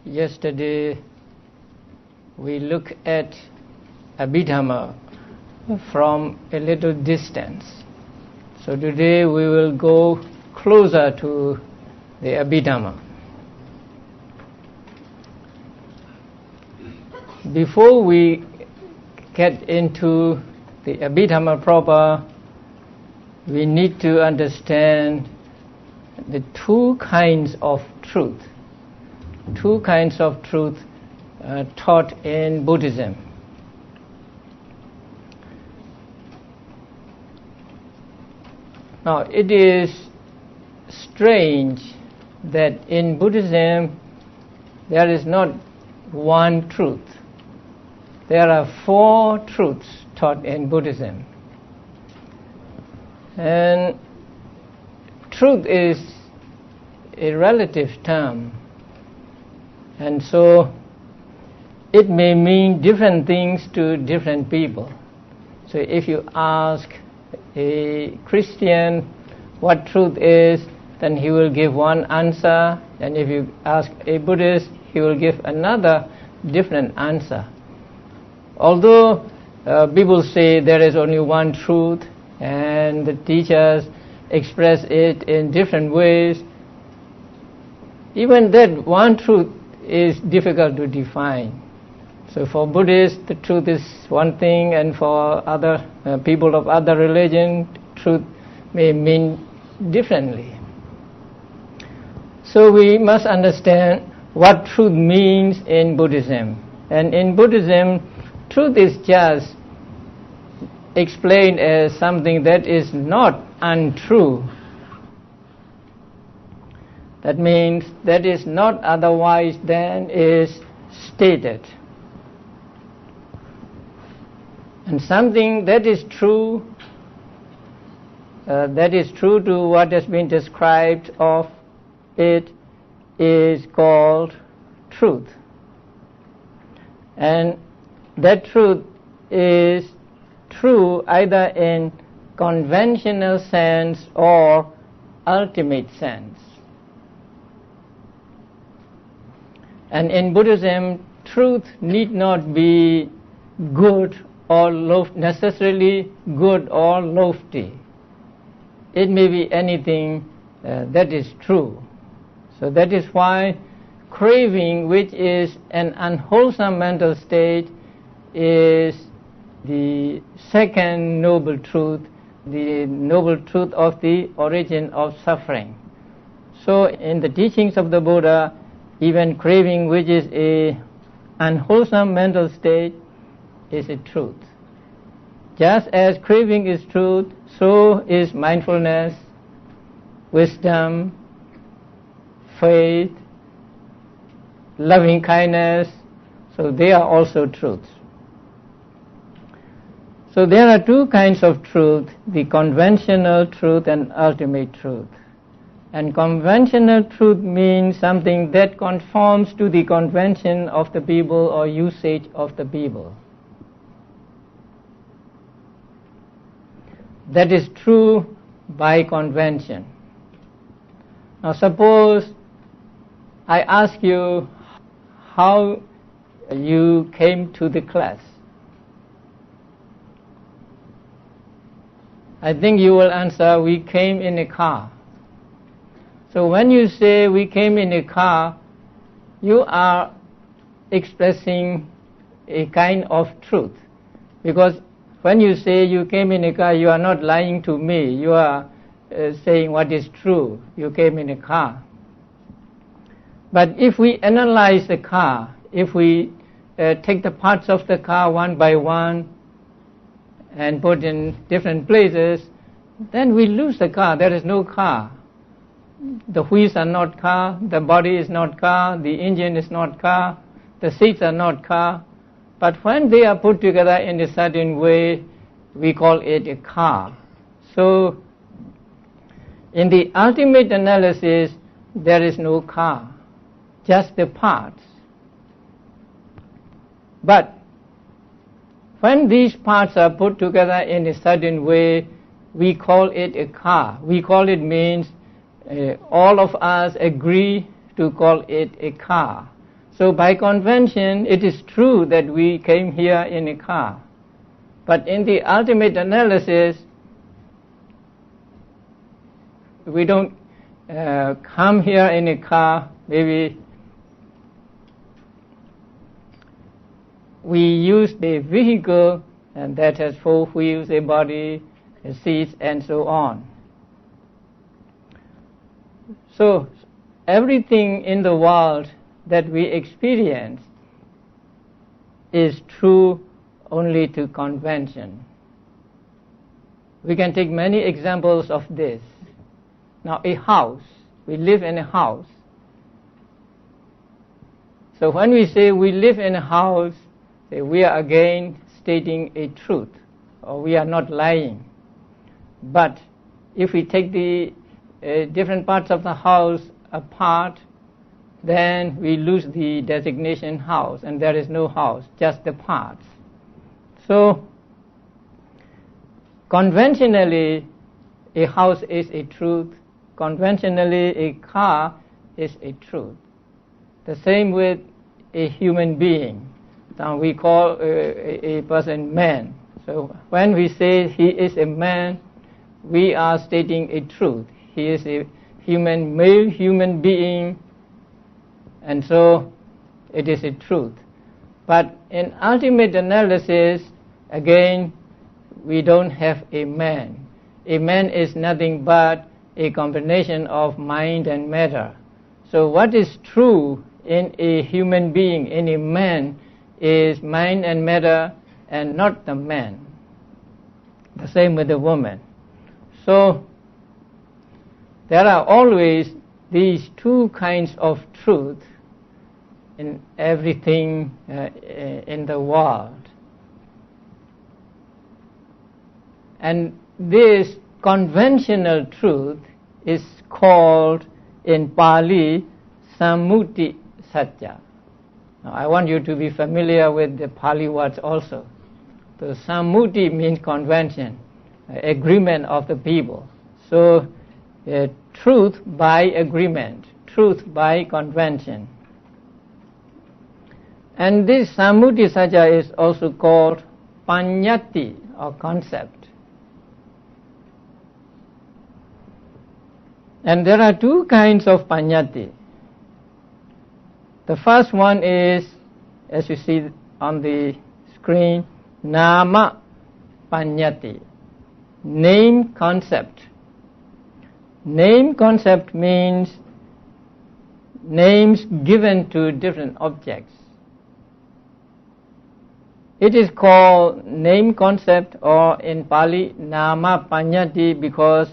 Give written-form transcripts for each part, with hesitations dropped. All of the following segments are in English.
Yesterday we looked at Abhidhamma from a little distance. So today we will go closer to the Abhidhamma. Before we get into the Abhidhamma proper, we need to understand the two kinds of truth. Two kinds of truth taught in Buddhism. Now it is strange that in Buddhism there is not one truth. There are four truths taught in Buddhism. And truth is a relative term. And so it may mean different things to different people. So if you ask a Christian what truth is, then he will give one answer, and if you ask a Buddhist, he will give another different answer. Although people say there is only one truth and the teachers express it in different ways, even that one truth is difficult to define. So for Buddhists, the truth is one thing, and for other people of other religion, truth may mean differently. So we must understand what truth means in Buddhism. And in Buddhism, truth is just explained as something that is not untrue. That means that is not otherwise than is stated. And something that is true to what has been described of it is called truth. And that truth is true either in conventional sense or ultimate sense. And in Buddhism, truth need not be good or necessarily good or lofty. It may be anything that is true. So that is why craving, which is an unwholesome mental state, is the second noble truth, the noble truth of the origin of suffering. So in the teachings of the Buddha, even craving, which is a unwholesome mental state, is a truth. Just as craving is truth, so is mindfulness, wisdom, faith, loving kindness. So they are also truths. So there are two kinds of truth, the conventional truth and ultimate truth. And conventional truth means something that conforms to the convention of the people or usage of the people. That is true by convention. Now suppose I ask you how you came to the class. I think you will answer, we came in a car. So when you say we came in a car, you are expressing a kind of truth. Because when you say you came in a car, you are not lying to me. You are saying what is true. You came in a car. But if we analyze the car, if we take the parts of the car one by one and put in different places, then we lose the car. There is no car. The wheels are not car, the body is not car, the engine is not car, the seats are not car. But when they are put together in a certain way, we call it a car. So in the ultimate analysis, there is no car, just the parts. But when these parts are put together in a certain way, we call it a car. We call it means all of us agree to call it a car. So by convention, it is true that we came here in a car. But in the ultimate analysis, we don't come here in a car. Maybe we use the vehicle, and that has 4 wheels, a body, a seat, and so on. So everything in the world that we experience is true only to convention. We can take many examples of this. Now, a house, we live in a house. So when we say we live in a house, we are again stating a truth, or we are not lying. But if we take the different parts of the house apart, then we lose the designation house, and there is no house, just the parts. So conventionally, a house is a truth. Conventionally, a car is a truth. The same with a human being. Now we call a person man. So when we say he is a man, we are stating a truth. He is a male human being, and so it is a truth. But in ultimate analysis, again, we don't have a man. A man is nothing but a combination of mind and matter. So what is true in a human being, in a man, is mind and matter and not the man. The same with the woman. So there are always these 2 kinds of truth in everything in the world. And this conventional truth is called in Pali Sammuti Satya. Now, I want you to be familiar with the Pali words also. So Sammuti means convention, agreement of the people. So truth by agreement, truth by convention. And this Sammuti Satya is also called Panyati, or concept. And there are 2 kinds of Panyati. The first one is, as you see on the screen, Nama Panyati, name concept. Name concept means names given to different objects. It is called name concept, or in Pali, Nama Panyati, because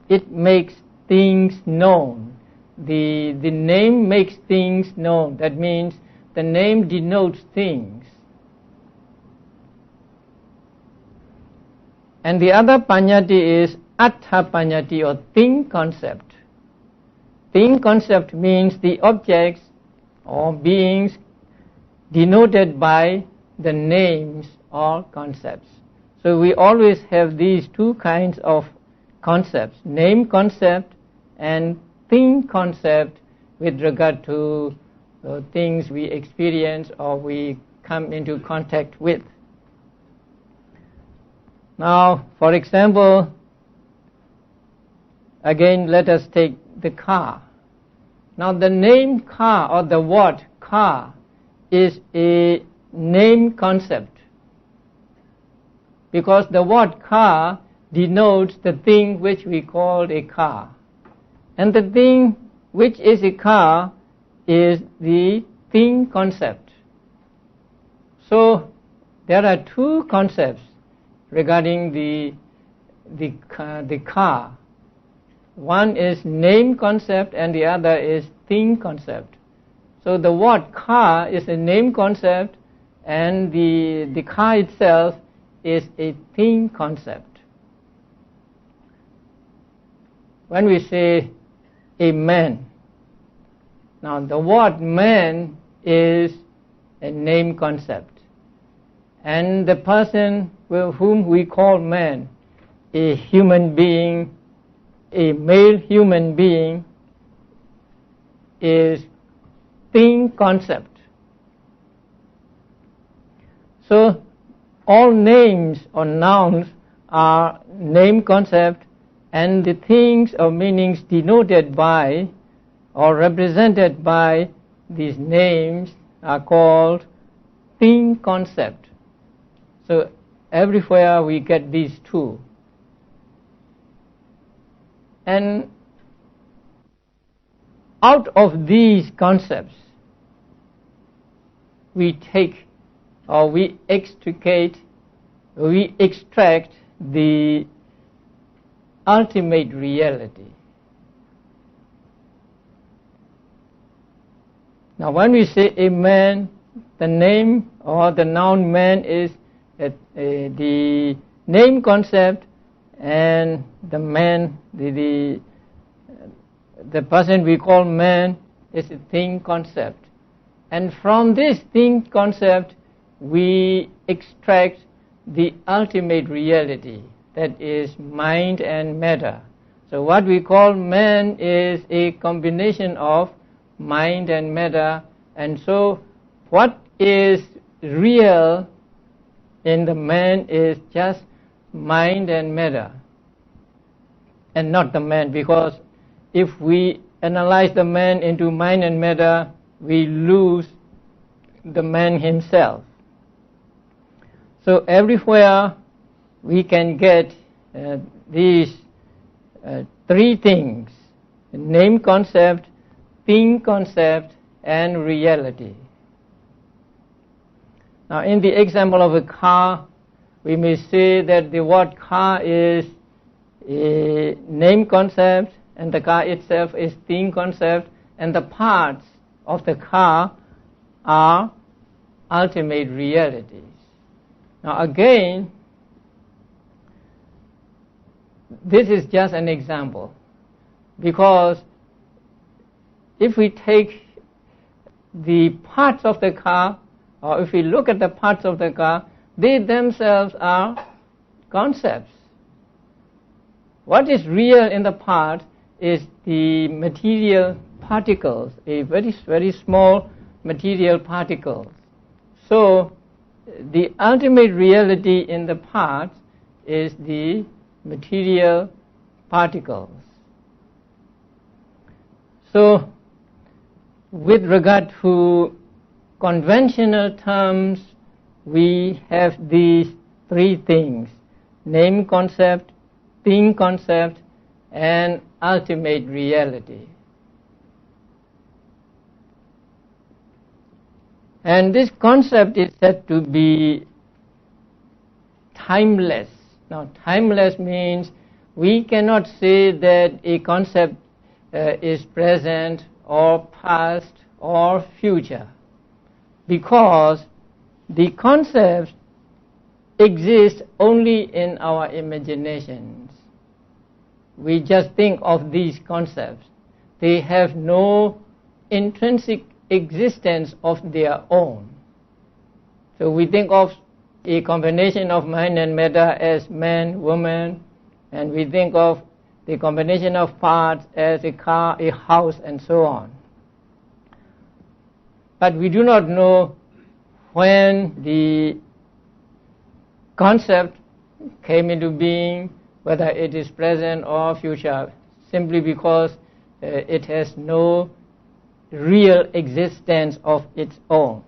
it makes things known. The name makes things known. That means the name denotes things. And the other Panyati is Attha Panyati, or thing concept. Thing concept means the objects or beings denoted by the names or concepts. So we always have these 2 kinds of concepts, name concept and thing concept, with regard to things we experience or we come into contact with. Now, for example, again, let us take the car. Now, the name car, or the word car, is a name concept, because the word car denotes the thing which we call a car. And the thing which is a car is the thing concept. So there are 2 concepts regarding the car. One is name concept and the other is thing concept. So the word car is a name concept, and the car itself is a thing concept. When we say a man, now the word man is a name concept, and the person whom we call man, a human being, a male human being, is thing concept. So all names or nouns are name concept, and the things or meanings denoted by or represented by these names are called thing concept. So everywhere we get these two. And out of these concepts, we take or we extract the ultimate reality. Now when we say a man, the name or the noun man is the name concept, and the man, the person we call man, is a thing concept. And from this thing concept we extract the ultimate reality, that is mind and matter. So what we call man is a combination of mind and matter, and so what is real in the man is just mind and matter, and not the man, because if we analyze the man into mind and matter, we lose the man himself. So everywhere we can get these three things: name concept, thing concept, and reality. Now in the example of a car, we may say that the word car is a name concept, and the car itself is thing concept, and the parts of the car are ultimate realities. Now again, this is just an example, because if we take the parts of the car, or if we look at the parts of the car, they themselves are concepts. What is real in the part is the material particles, a very, very small material particles. So the ultimate reality in the parts is the material particles. So with regard to conventional terms, we have these three things: name concept, thing concept, and ultimate reality. And this concept is said to be timeless. Now timeless means we cannot say that a concept is present or past or future, because the concepts exist only in our imaginations. We just think of these concepts. They have no intrinsic existence of their own. So we think of a combination of mind and matter as man, woman, and we think of the combination of parts as a car, a house, and so on. But we do not know when the concept came into being, whether it is present or future, simply because it has no real existence of its own.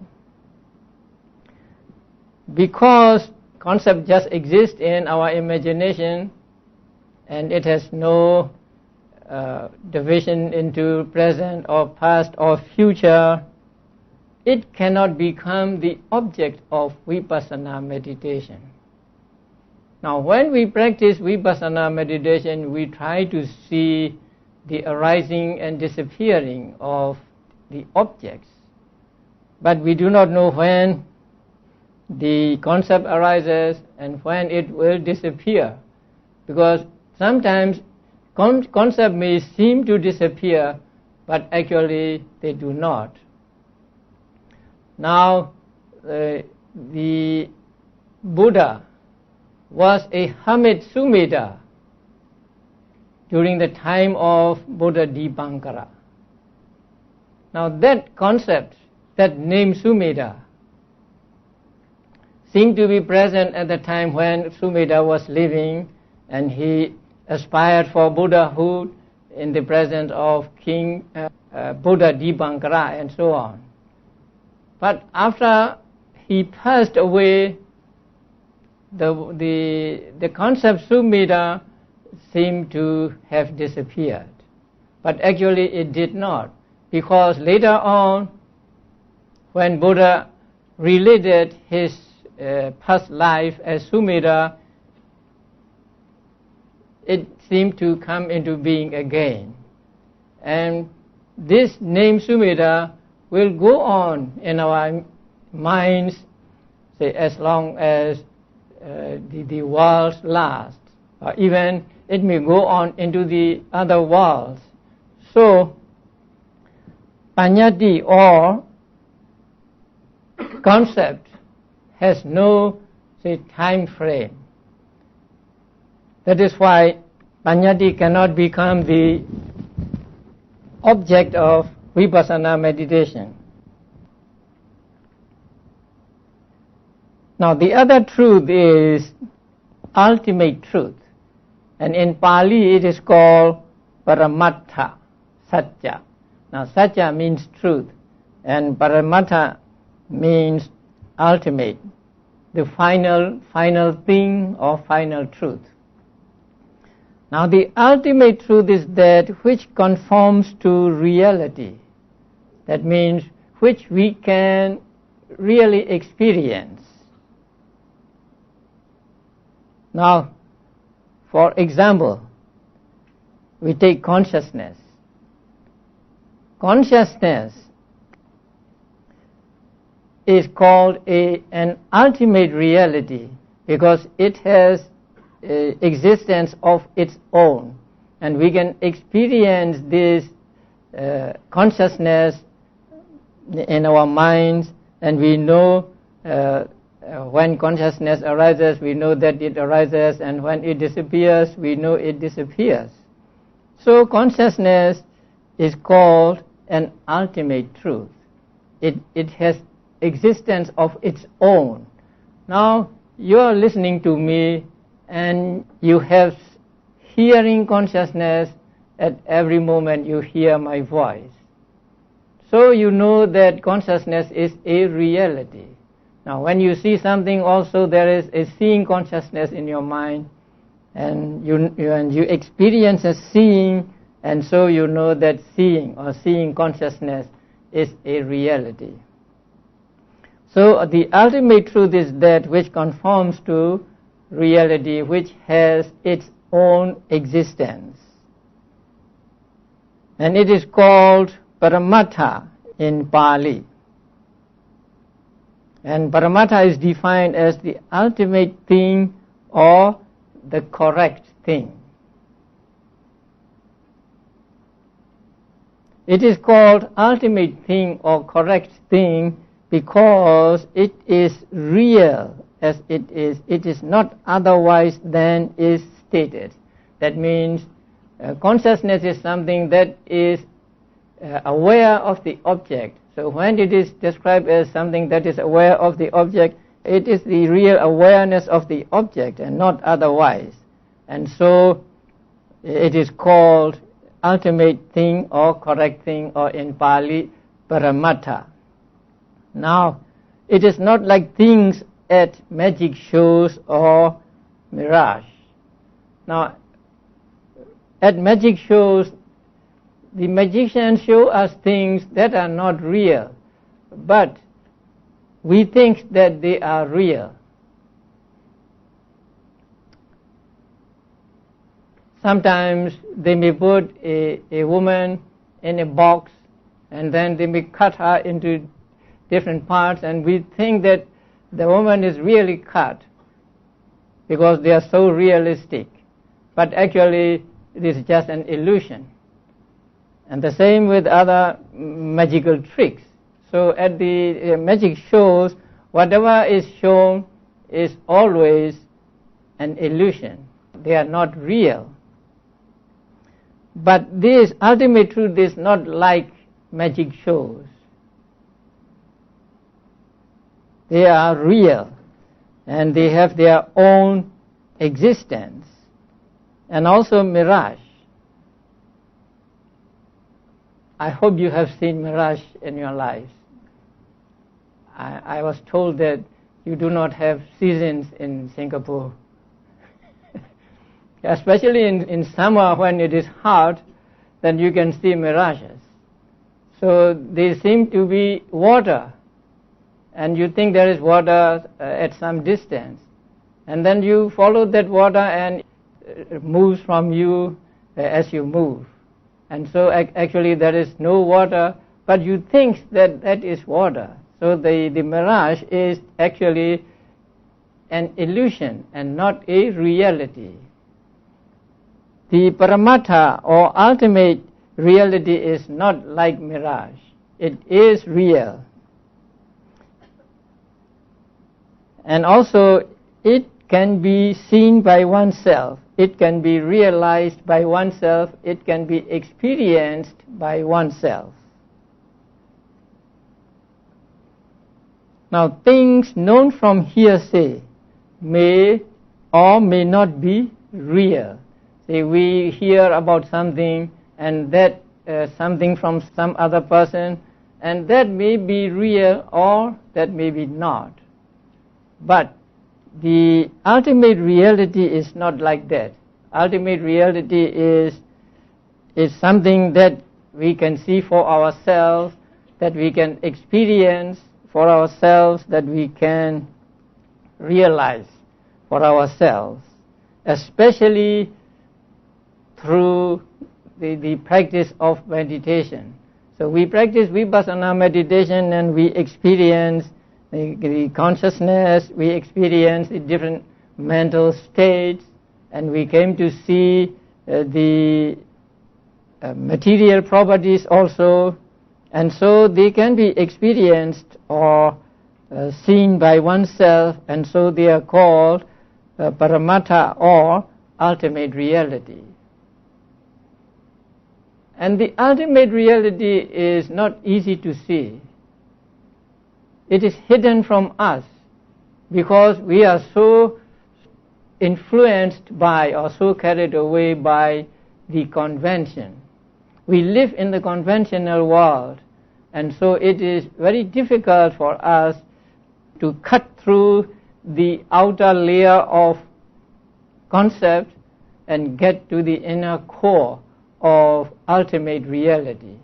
Because concept just exists in our imagination, and it has no division into present or past or future, it cannot become the object of vipassana meditation. Now when we practice vipassana meditation, we try to see the arising and disappearing of the objects, but we do not know when the concept arises and when it will disappear, because sometimes concept may seem to disappear, but actually they do not. Now the Buddha was a hermit Sumedha during the time of Buddha Dipankara. Now that concept, that name Sumedha, seemed to be present at the time when Sumedha was living, and he aspired for Buddhahood in the presence of King Buddha Dipankara and so on. But after he passed away, the concept Sumedha seemed to have disappeared. But actually it did not, because later on, when Buddha related his past life as Sumedha, it seemed to come into being again. And this name Sumedha will go on in our minds, say, as long as the world lasts, or even it may go on into the other worlds. So, Paññatti or concept has no, say, time frame. That is why Paññatti cannot become the object of vipassana meditation. Now the other truth is ultimate truth, and in Pali it is called Paramattha, Satya. Now Satya means truth, and Paramattha means ultimate, the final thing or final truth. Now the ultimate truth is that which conforms to reality. That means which we can really experience. Now, for example, we take consciousness. Consciousness is called an ultimate reality because it has existence of its own, and we can experience this consciousness in our minds, and we know when consciousness arises, we know that it arises, and when it disappears, we know it disappears. So consciousness is called an ultimate truth. It has existence of its own. Now you are listening to me, and you have hearing consciousness. At every moment you hear my voice. So you know that consciousness is a reality. Now when you see something also, there is a seeing consciousness in your mind, and you experience a seeing, and so you know that seeing or seeing consciousness is a reality. So the ultimate truth is that which conforms to reality, which has its own existence. And it is called Paramattha in Pali. And Paramattha is defined as the ultimate thing or the correct thing. It is called ultimate thing or correct thing because it is real as it is not otherwise than is stated. That means consciousness is something that is aware of the object. So when it is described as something that is aware of the object, it is the real awareness of the object and not otherwise. And so it is called ultimate thing or correct thing, or in Pali, Paramattha. Now, it is not like things at magic shows or mirage. Now, at magic shows, the magicians show us things that are not real, but we think that they are real. Sometimes they may put a woman in a box, and then they may cut her into different parts, and we think that the woman is really cut because they are so realistic. But actually it is just an illusion. And the same with other magical tricks. So at the magic shows, whatever is shown is always an illusion. They are not real. But this ultimate truth is not like magic shows. They are real. and they have their own existence, and also mirage. I hope you have seen mirage in your lives. I was told that you do not have seasons in Singapore. Especially in summer when it is hot, then you can see mirages. So they seem to be water, and you think there is water at some distance, and then you follow that water and it moves from you as you move. And so actually there is no water, but you think that that is water. So the mirage is actually an illusion and not a reality. The Paramatha or ultimate reality is not like mirage. It is real. And also it can be seen by oneself. It can be realized by oneself. It can be experienced by oneself. Now, things known from hearsay may or may not be real. Say we hear about something, and that something from some other person, and that may be real or that may be not. But the ultimate reality is not like that. Ultimate reality is something that we can see for ourselves, that we can experience for ourselves, that we can realize for ourselves, especially through the practice of meditation. So we practice vipassana meditation and we experience the consciousness, we experience the different mental states, and we came to see the material properties also, and so they can be experienced or seen by oneself, and so they are called Paramatha or ultimate reality. And the ultimate reality is not easy to see. It is hidden from us because we are so influenced by or so carried away by the convention. We live in the conventional world, and so it is very difficult for us to cut through the outer layer of concept and get to the inner core of ultimate reality.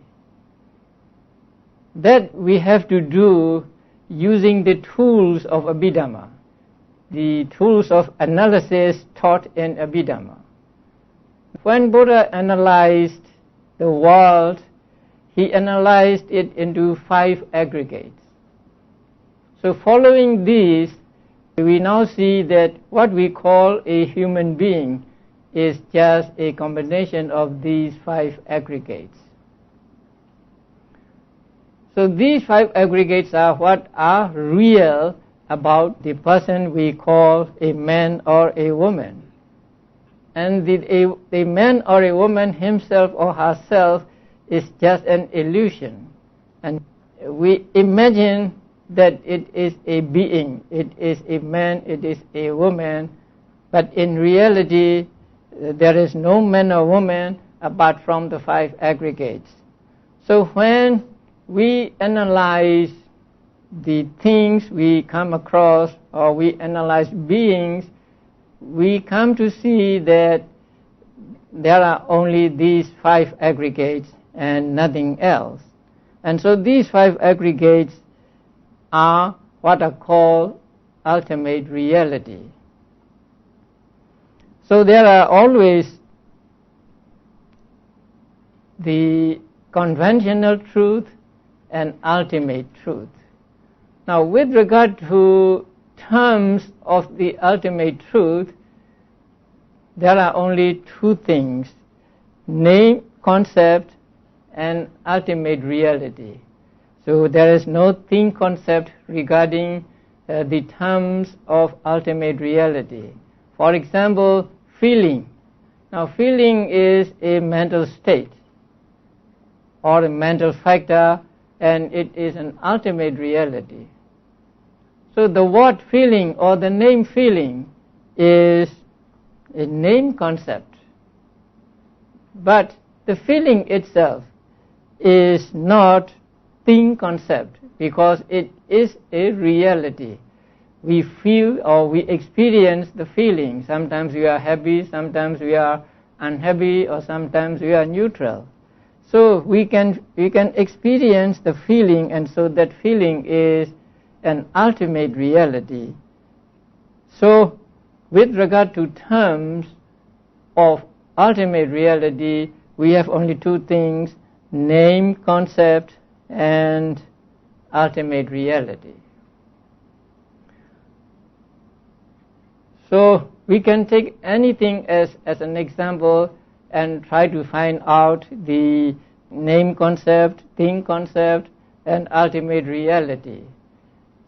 That we have to do using the tools of Abhidhamma, the tools of analysis taught in Abhidhamma. When Buddha analyzed the world, he analyzed it into 5 aggregates. So following these, we now see that what we call a human being is just a combination of these 5 aggregates. So these 5 aggregates are what are real about the person we call a man or a woman. And a man or a woman himself or herself is just an illusion. And we imagine that it is a being, it is a man, it is a woman, but in reality there is no man or woman apart from the 5 aggregates. So when we analyze the things we come across, or we analyze beings, we come to see that there are only these 5 aggregates and nothing else. And so these 5 aggregates are what are called ultimate reality. So there are always the conventional truth and ultimate truth. Now, with regard to terms of the ultimate truth, there are only 2 things: name, concept, and ultimate reality. So there is no thing concept regarding the terms of ultimate reality. For example, feeling. Now, feeling is a mental state or a mental factor, and it is an ultimate reality. So the word feeling or the name feeling is a name concept, but the feeling itself is not thing concept, because it is a reality. We feel or we experience the feeling. Sometimes we are happy, sometimes we are unhappy, or sometimes we are neutral. So we can experience the feeling, and so that feeling is an ultimate reality. So with regard to terms of ultimate reality, we have only two things: name concept and ultimate reality. So we can take anything as an example and try to find out the name concept, thing concept, and ultimate reality.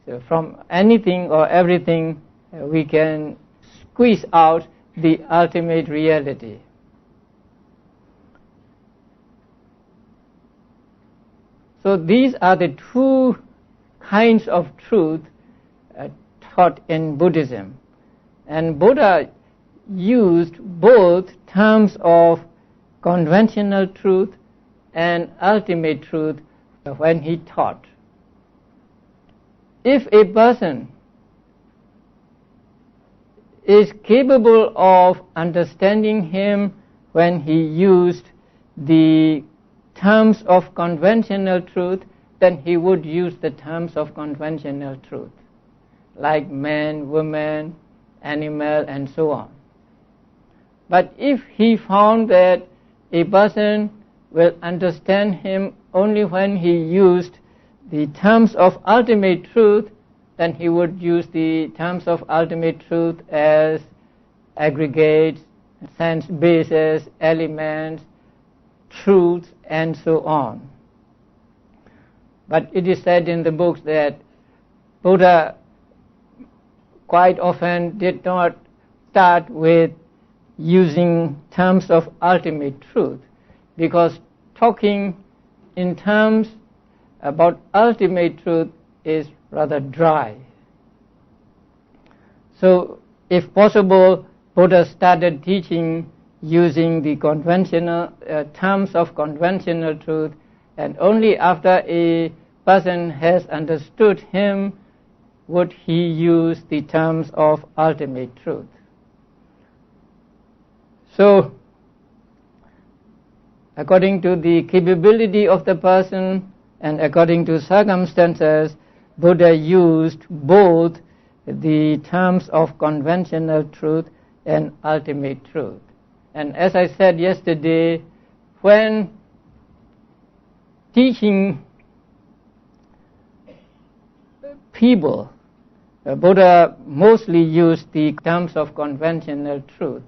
So from anything or everything we can squeeze out the ultimate reality. So these are the two kinds of truth taught in Buddhism. And Buddha used both terms of conventional truth and ultimate truth when he taught. If a person is capable of understanding him when he used the terms of conventional truth, then he would use the terms of conventional truth, like man, woman, animal, and so on. But if he found that a person will understand him only when he used the terms of ultimate truth, then he would use the terms of ultimate truth as aggregates, sense bases, elements, truths, and so on. But it is said in the books that Buddha quite often did not start with using terms of ultimate truth, because talking in terms about ultimate truth is rather dry. So if possible, Buddha started teaching using the conventional terms of conventional truth, and only after a person has understood him would he use the terms of ultimate truth. So according to the capability of the person and according to circumstances, Buddha used both the terms of conventional truth and ultimate truth. And as I said yesterday, when teaching people, Buddha mostly used the terms of conventional truth.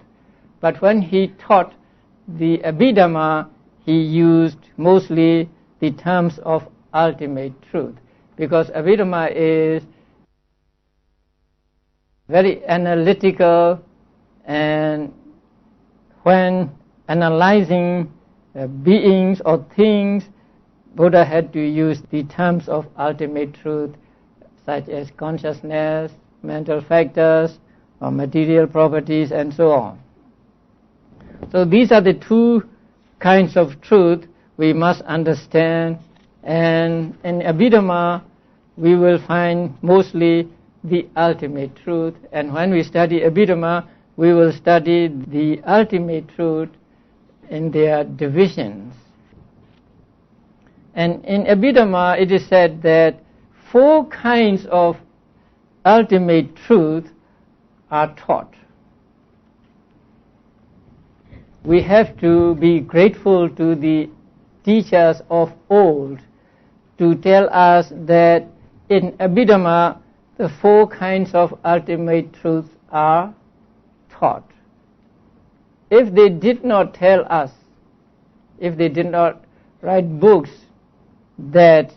But when he taught the Abhidhamma, he used mostly the terms of ultimate truth, because Abhidhamma is very analytical, and when analyzing beings or things, Buddha had to use the terms of ultimate truth, such as consciousness, mental factors, or material properties, and so on. So these are the two kinds of truth we must understand, and in Abhidhamma we will find mostly the ultimate truth, and when we study Abhidhamma we will study the ultimate truth in their divisions. And in Abhidhamma it is said that 4 kinds of ultimate truth are taught. We have to be grateful to the teachers of old to tell us that in Abhidhamma the 4 kinds of ultimate truths are taught. If they did not tell us, if they did not write books that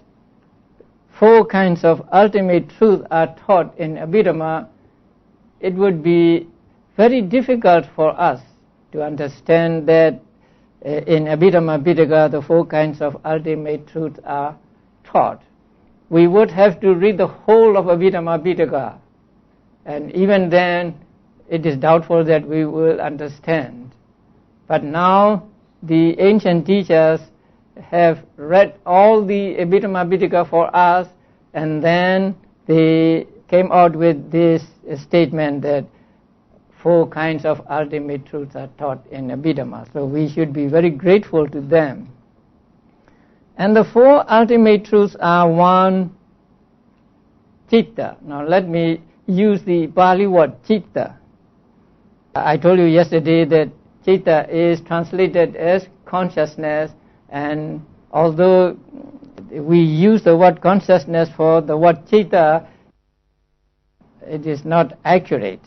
4 kinds of ultimate truth are taught in Abhidhamma, it would be very difficult for us to understand that in Abhidhamma Pitaka the 4 kinds of ultimate truth are taught. we would have to read the whole of Abhidhamma Pitaka, and even then it is doubtful that we will understand. But now the ancient teachers have read all the Abhidhamma Pitaka for us, and then they came out with this statement that 4 kinds of ultimate truths are taught in Abhidhamma. So we should be very grateful to them. And the 4 ultimate truths are: 1, citta. Now let me use the Pali word citta. I told you yesterday that citta is translated as consciousness, and although we use the word consciousness for the word citta, it is not accurate.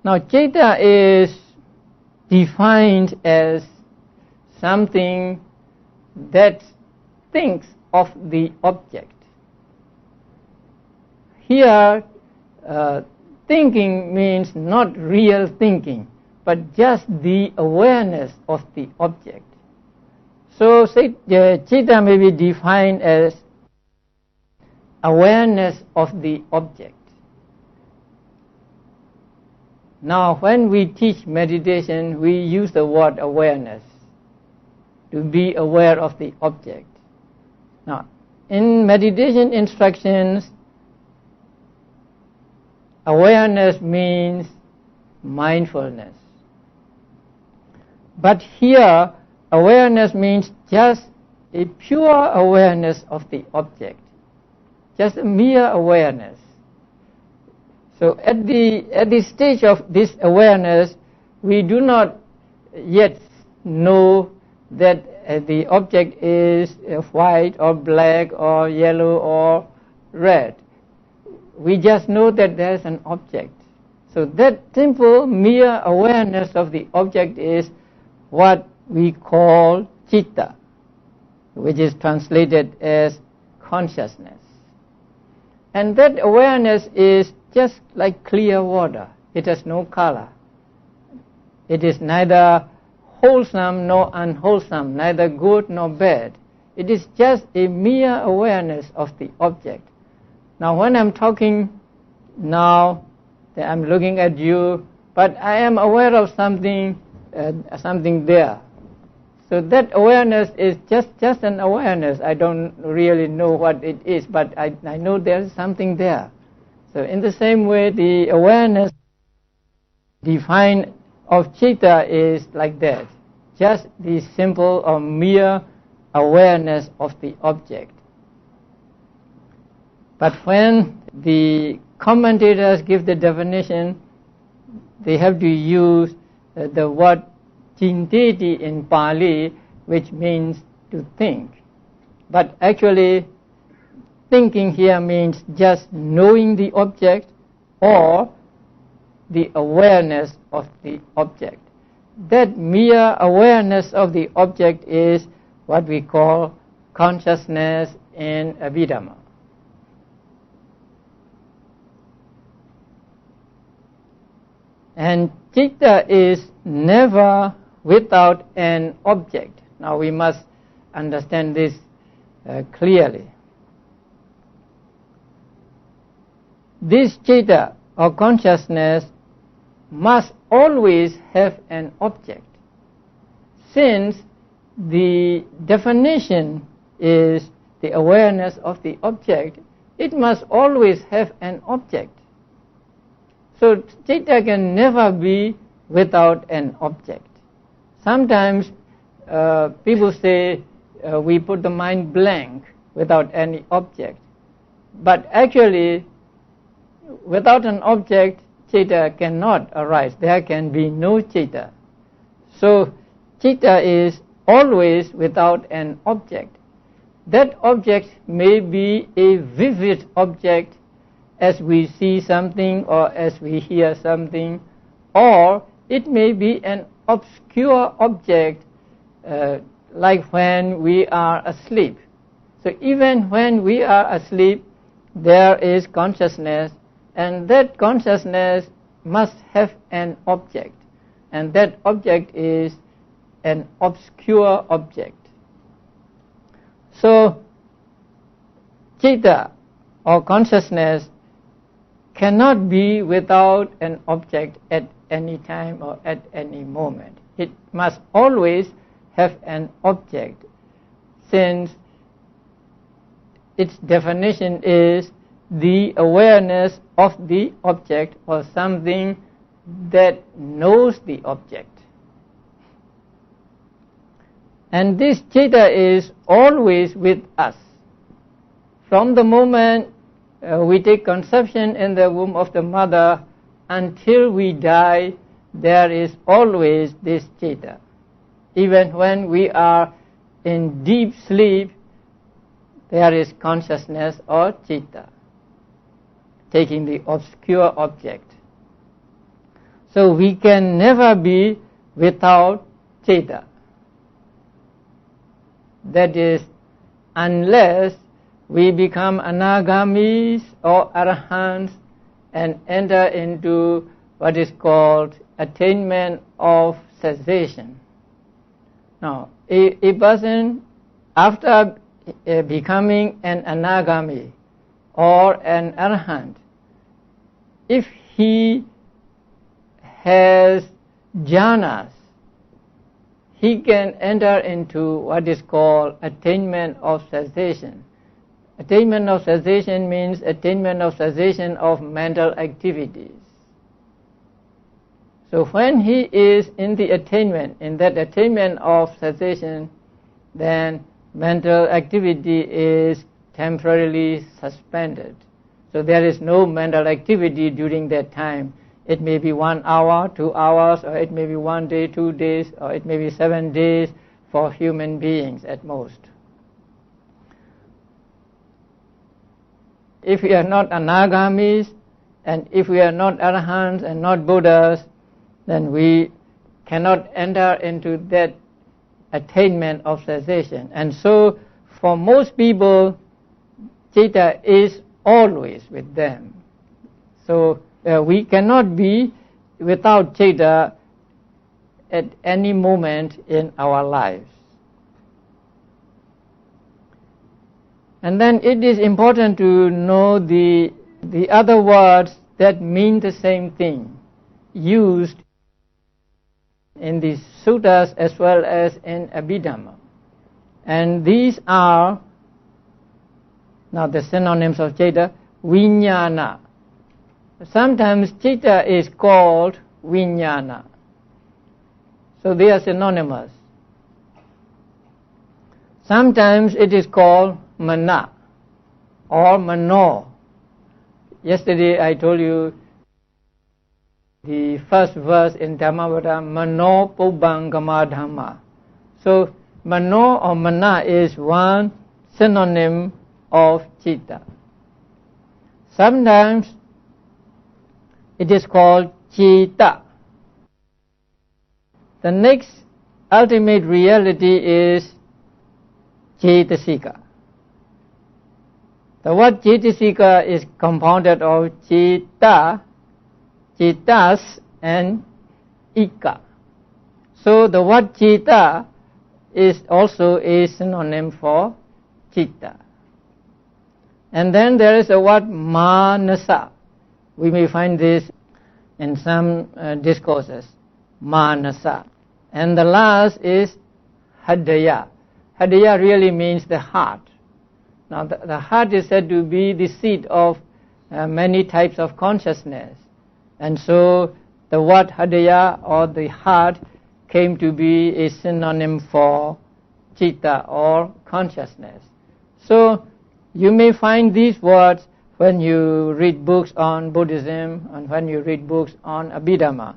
Now citta is defined as something that thinks of the object. Here, thinking means not real thinking, but just the awareness of the object. So citta may be defined as awareness of the object. Now when we teach meditation, we use the word awareness, to be aware of the object. Now in meditation instructions, awareness means mindfulness. But here, awareness means just a pure awareness of the object, just a mere awareness. So at the stage of this awareness, we do not yet know that the object is white or black or yellow or red. We just know that there is an object. So that simple mere awareness of the object is what we call citta, which is translated as consciousness. And that awareness is just like clear water. It has no color. It is neither wholesome nor unwholesome, neither good nor bad. It is just a mere awareness of the object. Now when I'm talking now, I'm looking at you, but I am aware of something there. So that awareness is just an awareness. I don't really know what it is, but I know there's something there. So in the same way, the awareness defined of citta is like that, just the simple or mere awareness of the object. But when the commentators give the definition, they have to use the word chinteti in Pali, which means to think. But actually, thinking here means just knowing the object or the awareness of the object. That mere awareness of the object is what we call consciousness in Abhidhamma. And citta is never without an object. Now we must understand this clearly. This citta or consciousness must always have an object. Since the definition is the awareness of the object, it must always have an object. So citta can never be without an object. Sometimes people say we put the mind blank without any object. But actually, without an object, citta cannot arise. There can be no citta. So citta is always without an object. That object may be a vivid object as we see something or as we hear something, or it may be an obscure object like when we are asleep. So even when we are asleep, there is consciousness, and that consciousness must have an object, and that object is an obscure object. So citta or consciousness cannot be without an object at any time or at any moment. It must always have an object, since its definition is the awareness of the object or something that knows the object. And this citta is always with us. From the moment we take conception in the womb of the mother until we die, there is always this citta. Even when we are in deep sleep, there is consciousness or citta, taking the obscure object. So we can never be without citta. That is, unless we become anagamis or arahants and enter into what is called attainment of cessation. Now, a person, after becoming an anagami or an arahant, if he has jhanas, he can enter into what is called attainment of cessation. Attainment of cessation means attainment of cessation of mental activities. So when he is in the attainment, in that attainment of cessation, then mental activity is temporarily suspended. So there is no mental activity during that time. It may be 1 hour, 2 hours, or it may be 1 day, 2 days, or it may be 7 days for human beings at most. If we are not anagamis, and if we are not arahants and not Buddhas, then we cannot enter into that attainment of cessation. And so for most people, citta is always with them. So we cannot be without citta at any moment in our lives. And then it is important to know the other words that mean the same thing, used in the suttas as well as in Abhidhamma. And these are, now the synonyms of citta, vijnana. Sometimes citta is called vijnana. So they are synonymous. Sometimes it is called mana or mano. Yesterday I told you the first verse in Dhammavada, mano pubbangama dhamma. So mano or mana is one synonym of citta. Sometimes it is called citta. The next ultimate reality is cetasika. The word cetasika is compounded of citta, cittas, and ika. So the word citta is also a synonym for citta. And then there is a word manasa. We may find this in some discourses, manasa. And the last is hadaya. Hadaya really means the heart. Now the heart is said to be the seat of many types of consciousness. And so the word hadaya or the heart came to be a synonym for citta or consciousness. So you may find these words when you read books on Buddhism and when you read books on Abhidhamma.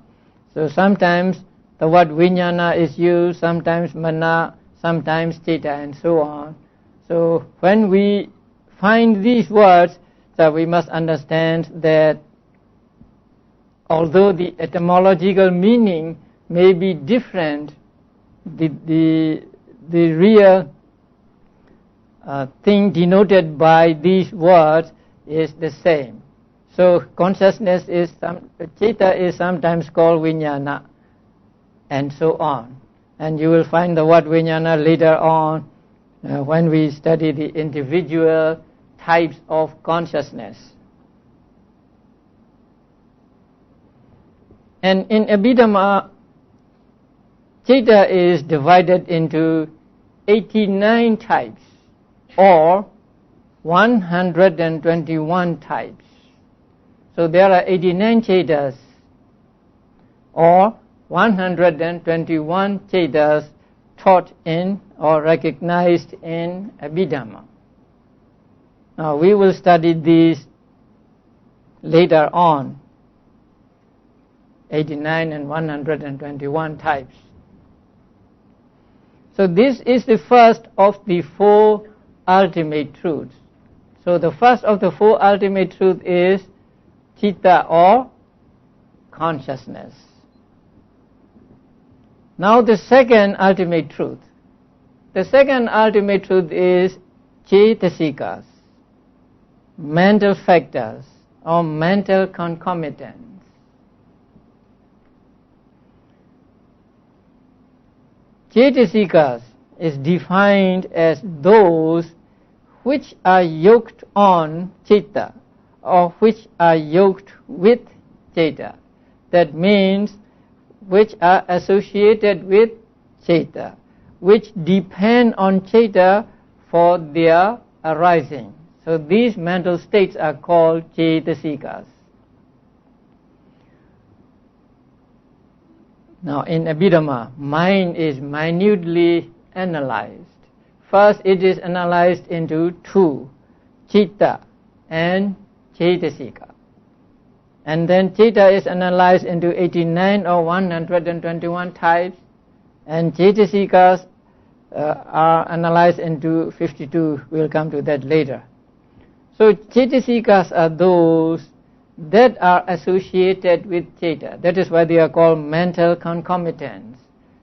So sometimes the word vijnana is used, sometimes mana, sometimes citta, and so on. So when we find these words, so we must understand that although the etymological meaning may be different, the real thing denoted by these words is the same. So consciousness is citta is sometimes called vijnana, and so on. And you will find the word vijnana later on when we study the individual types of consciousness. And in Abhidhamma, Citta is divided into 89 types or 121 types. So there are 89 Cittas or 121 Cittas taught in or recognized in Abhidhamma. Now we will study these later on, 89 and 121 types. So this is the first of the four ultimate truths. So the first of the four ultimate truths is Citta or consciousness. Now the second ultimate truth. The second ultimate truth is Cetasikas, mental factors or mental concomitants. Cetasikas is defined as those which are yoked on Citta or which are yoked with Citta. That means which are associated with Citta, which depend on Citta for their arising. So these mental states are called Cetasikas. Now in Abhidhamma, mind is minutely analyzed. First it is analyzed into two, Citta and Cetasika. And then Citta is analyzed into 89 or 121 types, and Cetasikas are analyzed into 52. We'll come to that later. So Cetasikas are those that are associated with Citta. That is why they are called mental concomitants.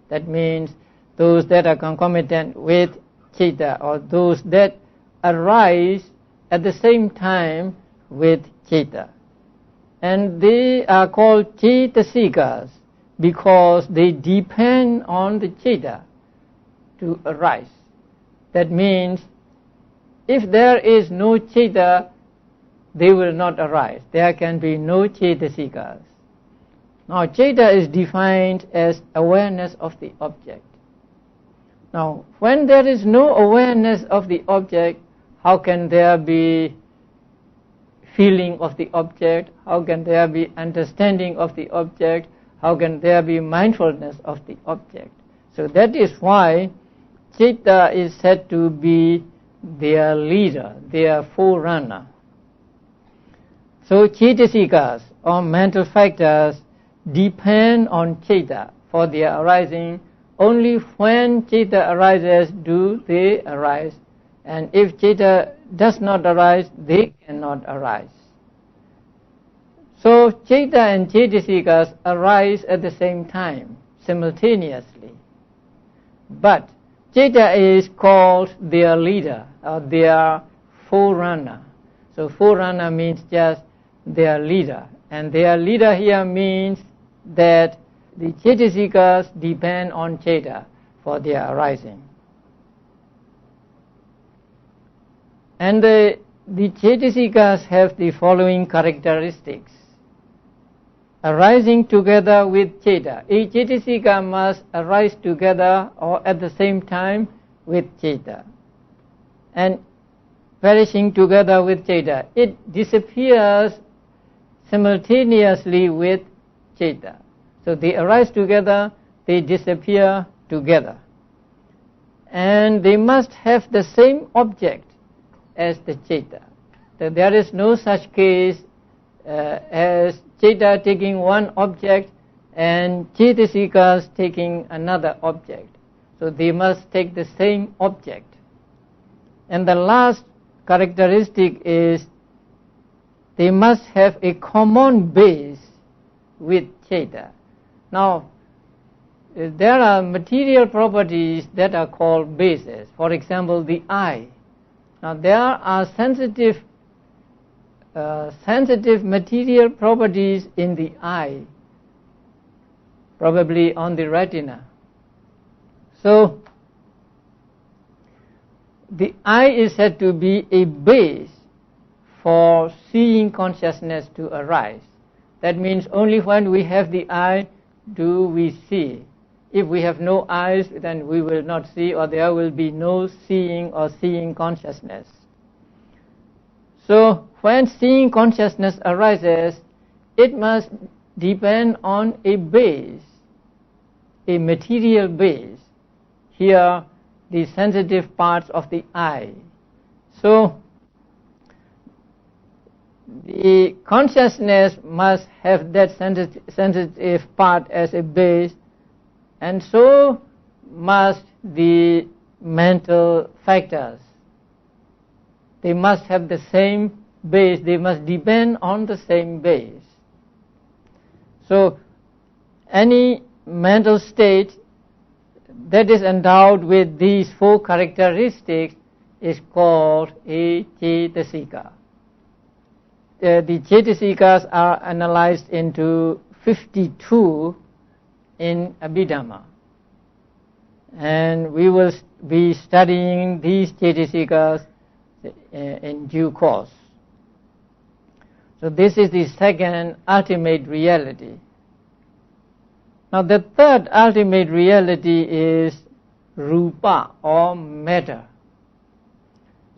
That means those that are concomitant with Citta, or those that arise at the same time with Citta. And they are called Cetasikas because they depend on the Citta to arise. That means if there is no Citta, they will not arise. There can be no Cetasikas. Now Citta is defined as awareness of the object. Now when there is no awareness of the object, how can there be feeling of the object? How can there be understanding of the object? How can there be mindfulness of the object? So that is why Citta is said to be their leader, their forerunner. So Cetasikas or mental factors depend on Citta for their arising. Only when Citta arises do they arise, and if Citta does not arise, they cannot arise. So Citta and Cetasikas arise at the same time, simultaneously. But Citta is called their leader or their forerunner. So forerunner means just their leader, and their leader here means that the Cetasikas depend on Citta for their arising. And the Cetasikas have the following characteristics. Arising together with Citta. A Cetasika must arise together or at the same time with Citta. And perishing together with Citta. It disappears simultaneously with Citta. So they arise together, they disappear together. And they must have the same object as the Citta. So there is no such case as Citta taking one object and Cetasikas taking another object. So they must take the same object. And the last characteristic is they must have a common base with Citta. Now, there are material properties that are called bases. For example, the eye. Now, there are sensitive material properties in the eye, probably on the retina. So the eye is said to be a base for seeing consciousness to arise. That means only when we have the eye do we see. If we have no eyes, then we will not see, or there will be no seeing or seeing consciousness. So when seeing consciousness arises, it must depend on a base, a material base. Here, the sensitive parts of the eye. So the consciousness must have that sensitive part as a base, and so must the mental factors. They must have the same base, they must depend on the same base. So any mental state that is endowed with these four characteristics is called a cetasika. The cetasikas are analyzed into 52 in Abhidhamma, and we will be studying these cetasikas in due course. So this is the second ultimate reality. Now the third ultimate reality is rupa or matter.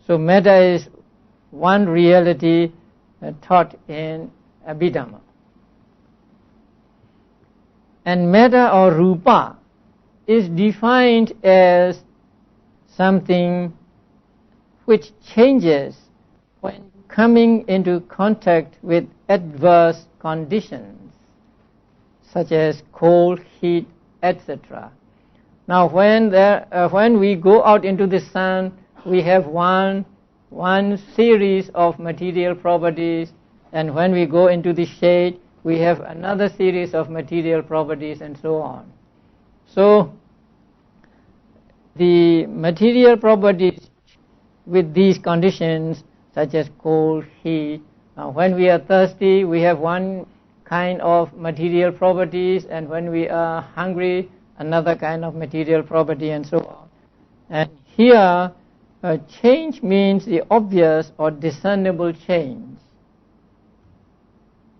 So matter is one reality taught in Abhidhamma. And matter or rupa is defined as something which changes when coming into contact with adverse conditions, such as cold, heat, etc. Now when we go out into the sun, we have one series of material properties, and when we go into the shade, we have another series of material properties, and so on. So the material properties with these conditions, such as cold, heat. Now when we are thirsty, we have one kind of material properties, and when we are hungry, another kind of material property, and so on. And here change means the obvious or discernible change,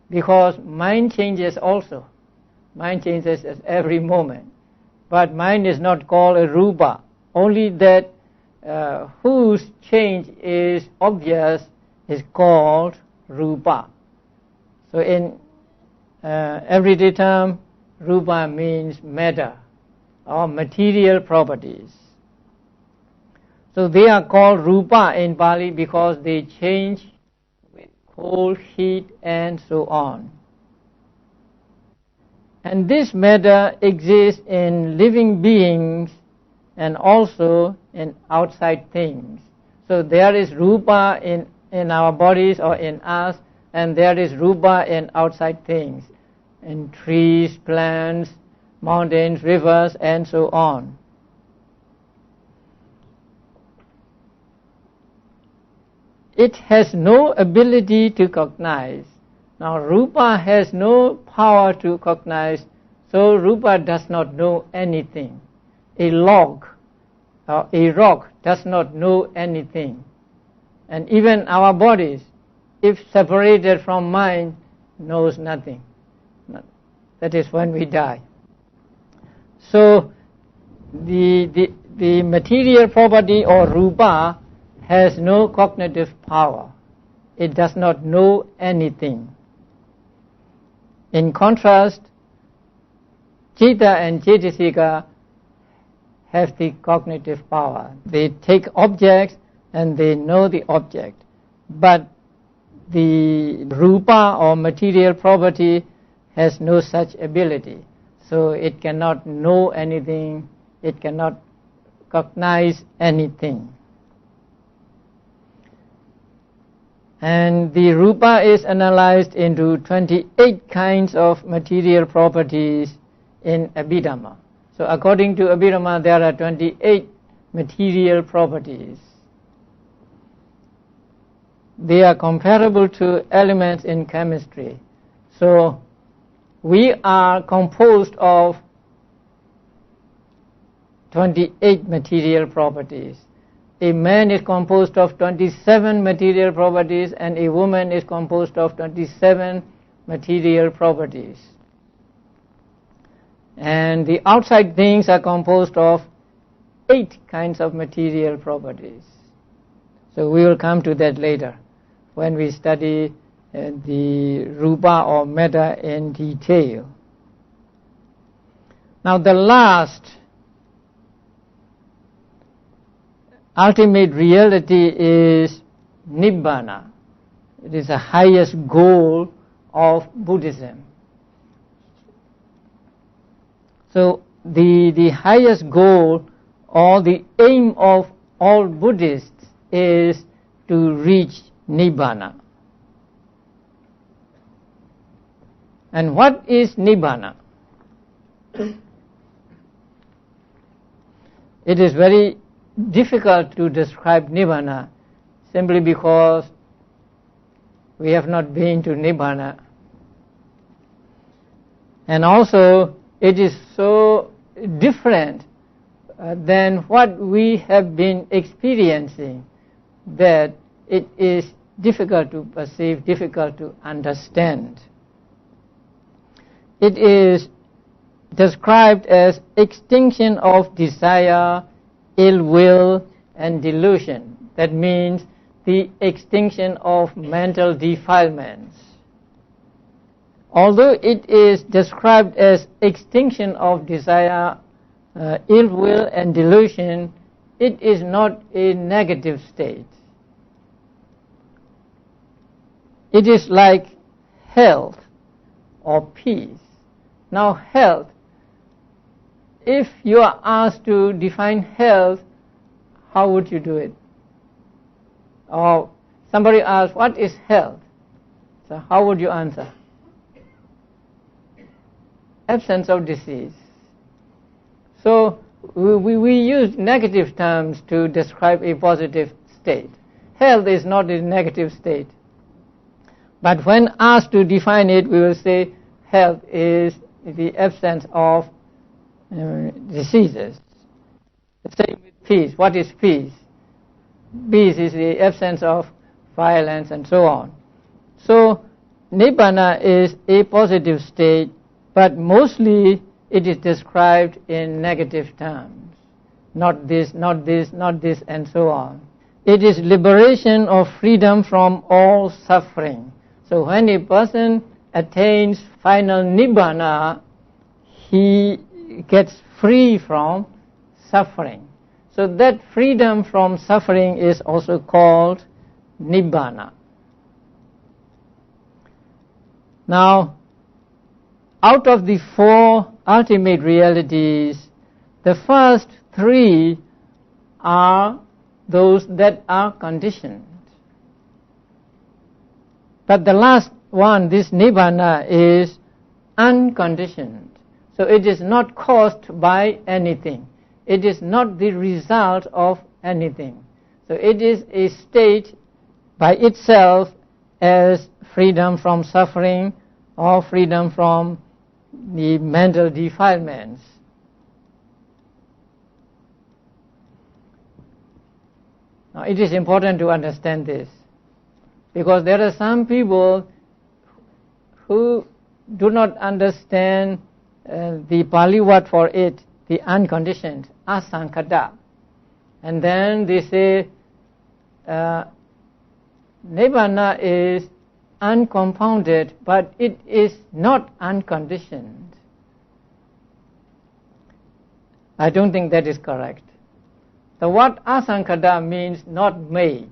because mind changes also. Mind changes at every moment, but mind is not called a rupa. Only that whose change is obvious is called rupa. So in everyday term, rupa means matter or material properties. So they are called rupa in Pali because they change with cold, heat, and so on. And this matter exists in living beings and also in outside things. So there is rupa in our bodies or in us, and there is rupa in outside things, in trees, plants, mountains, rivers, and so on. It has no ability to cognize. Now rupa has no power to cognize, so rupa does not know anything. A log or a rock does not know anything. And even our bodies, if separated from mind, knows nothing. That is when we die. So the material property or rupa has no cognitive power. It does not know anything. In contrast, Chitta and Cetasika have the cognitive power. They take objects and they know the object. But the rupa or material property has no such ability. So it cannot know anything, it cannot cognize anything. And the rupa is analyzed into 28 kinds of material properties in Abhidhamma. So according to Abhidhamma, there are 28 material properties. They are comparable to elements in chemistry. So we are composed of 28 material properties. a man is composed of 27 material properties and a woman is composed of 27 material properties. And the outside things are composed of 8 kinds of material properties. So we will come to that later when we study the rupa or matter in detail. Now the last ultimate reality is Nibbana. It is the highest goal of Buddhism. So the highest goal or the aim of all Buddhists is to reach Nibbana. And what is Nibbana? It is very difficult to describe Nibbana simply because we have not been to Nibbana. And also it is so different than what we have been experiencing that it is difficult to perceive, difficult to understand. It is described as extinction of desire, ill will and delusion. That means the extinction of mental defilements. Although it is described as extinction of desire, ill will and delusion, it is not a negative state. It is like health or peace. Now health, if you are asked to define health, how would you do it? Or somebody asks, what is health? So how would you answer? Absence of disease. So we use negative terms to describe a positive state. Health is not a negative state. But when asked to define it, we will say health is the absence of diseases. The same with peace. What is peace? Peace is the absence of violence and so on. So Nibbana is a positive state, but mostly it is described in negative terms. Not this, not this, not this, and so on. It is liberation or freedom from all suffering. So when a person attains final Nibbana, he gets free from suffering. So that freedom from suffering is also called Nibbana. Now, out of the 4 ultimate realities, the first 3 are those that are conditioned. But the last one, this Nibbana, is unconditioned. So it is not caused by anything. It is not the result of anything. So it is a state by itself as freedom from suffering or freedom from the mental defilements. Now it is important to understand this, because there are some people who do not understand the Pali word for it, the unconditioned, asankata. And then they say Nibbana is uncompounded, but it is not unconditioned. I don't think that is correct. The word asankata means not made.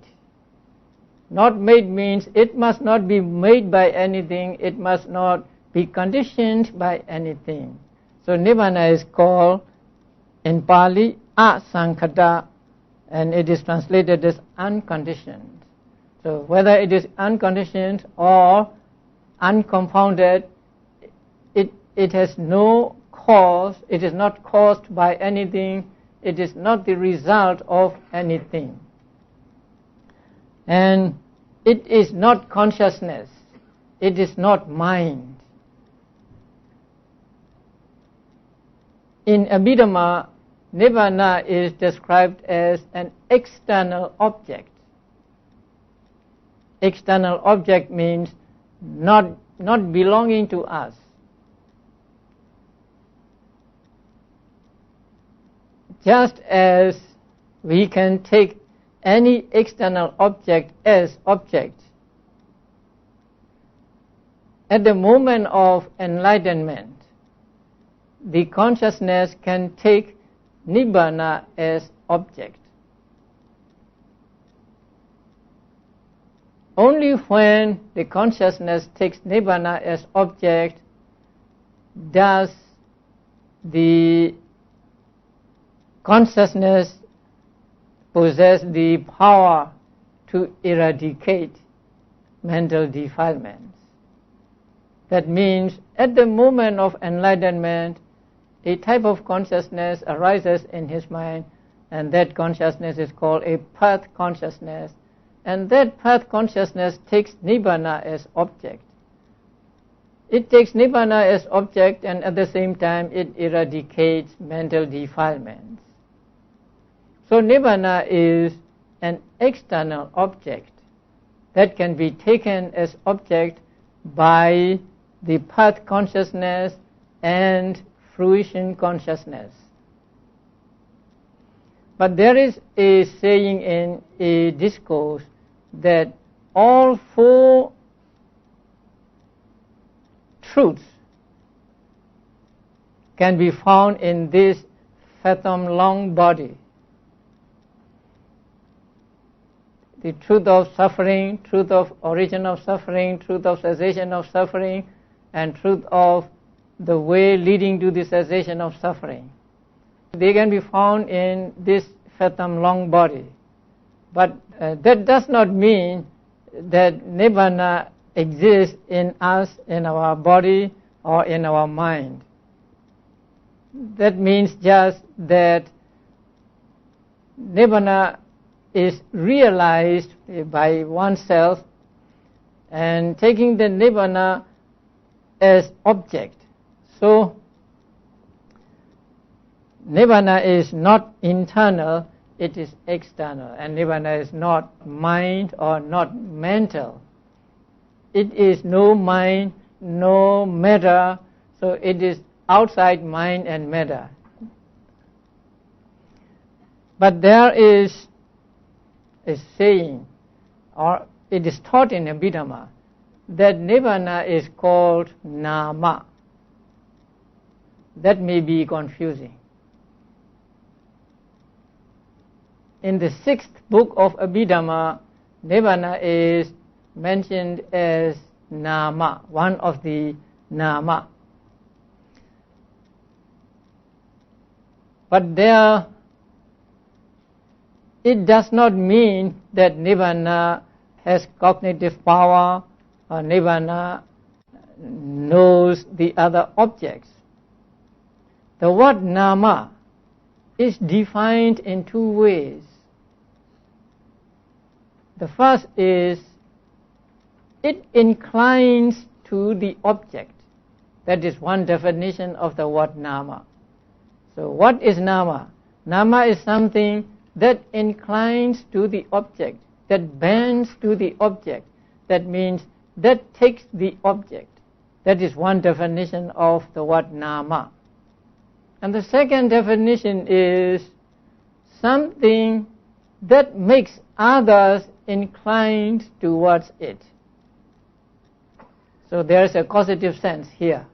Not made means it must not be made by anything, it must not be conditioned by anything. So Nibbana is called in Pali asankata, and it is translated as unconditioned. So whether it is unconditioned or uncompounded, it has no cause, it is not caused by anything, it is not the result of anything. And it is not consciousness, it is not mind. In Abhidhamma, Nibbana is described as an external object. External object means not belonging to us. Just as we can take any external object as object, at the moment of enlightenment, the consciousness can take Nibbana as object. Only when the consciousness takes Nibbana as object does the consciousness possess the power to eradicate mental defilements. That means at the moment of enlightenment, a type of consciousness arises in his mind, and that consciousness is called a path consciousness, and that path consciousness takes Nibbana as object. It takes Nibbana as object, and at the same time it eradicates mental defilements. So Nibbana is an external object that can be taken as object by the path consciousness and fruition consciousness. But there is a saying in a discourse that all four truths can be found in this fathom-long body. The truth of suffering, truth of origin of suffering, truth of cessation of suffering, and truth of the way leading to the cessation of suffering. They can be found in this fathom-long body. But that does not mean that Nibbana exists in us, in our body, or in our mind. That means just that Nibbana is realized by oneself, and taking the Nibbana as object. So Nibbana is not internal, it is external, and Nibbana is not mind or not mental. It is no mind, no matter, so it is outside mind and matter. But there is a saying, or it is taught in Abhidhamma, that Nibbana is called Nama. That may be confusing. In the 6th book of Abhidhamma, Nibbana is mentioned as Nama, one of the Nama. But there, it does not mean that Nibbana has cognitive power or Nibbana knows the other objects. The word Nama is defined in two ways. The first is it inclines to the object. That is one definition of the word Nama. So what is Nama? Nama is something that inclines to the object, that bends to the object. That means that takes the object. That is one definition of the word Nama. And the second definition is something that makes others inclined towards it. So there is a causative sense here.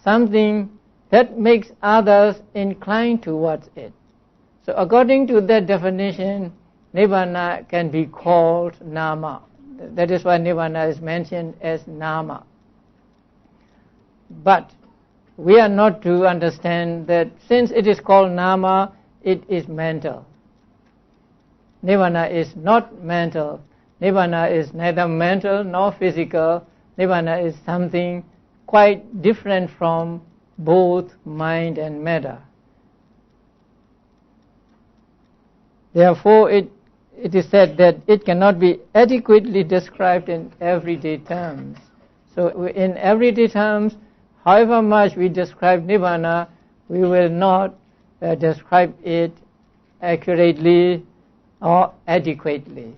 Something that makes others inclined towards it. So according to that definition, Nibbana can be called Nama. That is why Nibbana is mentioned as Nama. But we are not to understand that since it is called Nama, it is mental. Nibbana is not mental. Nibbana is neither mental nor physical. Nibbana is something quite different from both mind and matter. Therefore, it is said that it cannot be adequately described in everyday terms. So in everyday terms, however much we describe Nibbana, we will not describe it accurately or adequately.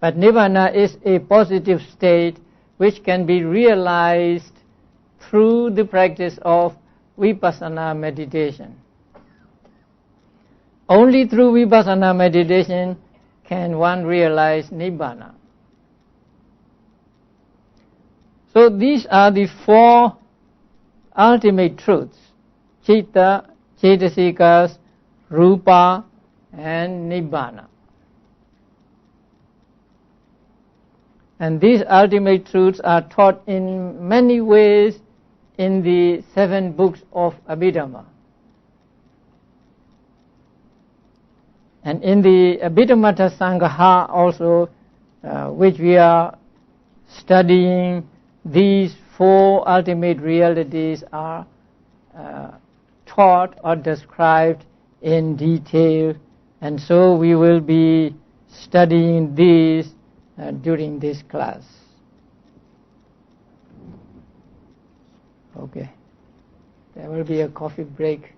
But Nibbana is a positive state which can be realized through the practice of vipassana meditation. Only through vipassana meditation can one realize Nibbana. So these are the four ultimate truths: Chitta, Cetasikas, Rupa, and Nibbana. And these ultimate truths are taught in many ways in the 7 books of Abhidhamma. And in the Abhidhammata Sangaha also, which we are studying, these 4 ultimate realities are taught or described in detail, and so we will be studying these during this class. Okay, there will be a coffee break.